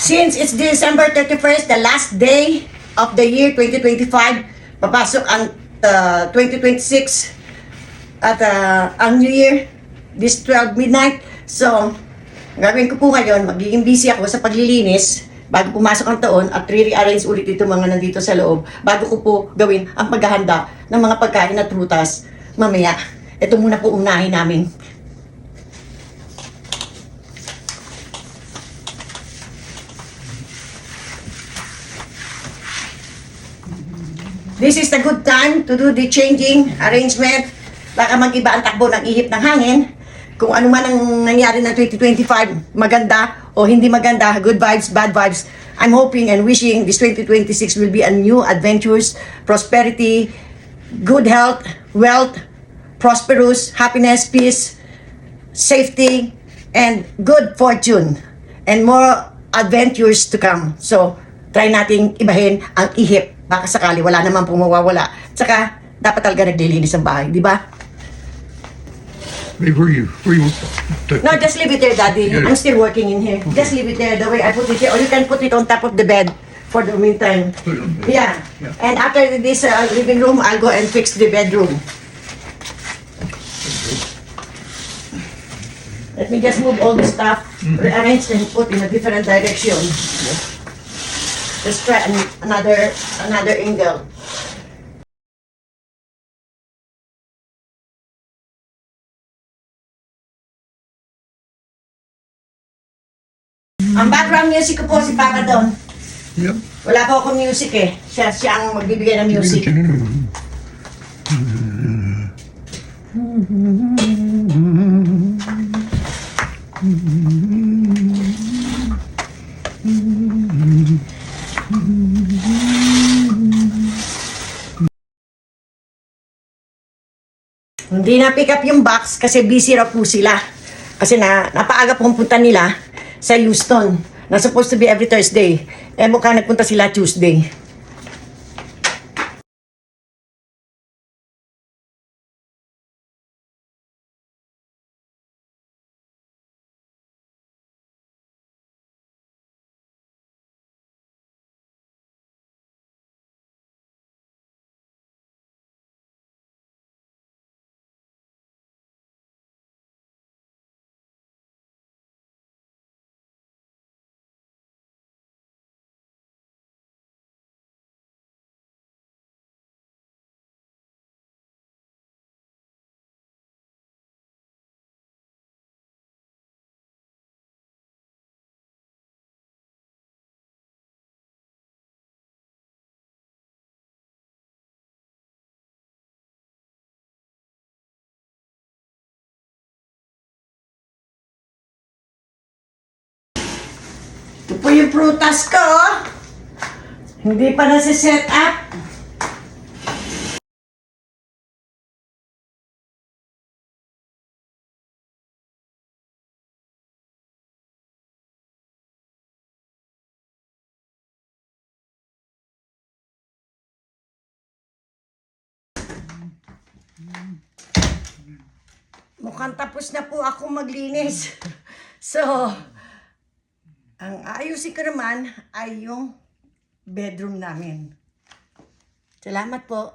Since it's December 31st, the last day of the year 2025, papasok ang 2026 at ang New Year, this 12 midnight. So, gagawin ko po ngayon, magiging busy ako sa paglilinis bago pumasok ang taon at re-rearrange ulit ito mga nandito sa loob bago ko po gawin ang paghahanda ng mga pagkain at prutas mamaya. Ito muna po unahin namin. This is the good time to do the changing arrangement. Baka mag-iba ang takbo ng ihip ng hangin. Kung ano man ang nangyari ng 2025, maganda o hindi maganda, good vibes, bad vibes. I'm hoping and wishing this 2026 will be a new adventures, prosperity, good health, wealth, prosperous, happiness, peace, safety, and good fortune. And more adventures to come. So, try nating ibahin ang ihip. Baka sakali, wala naman pong mawawala. Tsaka, dapat talaga naglilinis ang bahay, di ba? Where you? No, just leave it there, Daddy. Yeah. I'm still working in here. Okay. Just leave it there the way I put it here. Or you can put it on top of the bed for the meantime. Put it on the bed. Yeah. And after this living room, I'll go and fix the bedroom. Let me just move all the stuff, rearrange and put in a different direction. Let's try another angle. Ang background music ko po si Papa Don. Yep. Wala po akong music eh. Siya ang magbibigay ng music. Hindi na pick up yung box kasi busy raw po sila. Kasi napaaga pong punta nila sa Houston. Na supposed to be every Thursday. Eh mukhang nagpunta sila Tuesday. Ito po yung prutas ko. Hindi pa nasi-set up. Mukhang tapos na po ako maglinis. So, ang ayusin ko naman ay yung bedroom namin. Salamat po.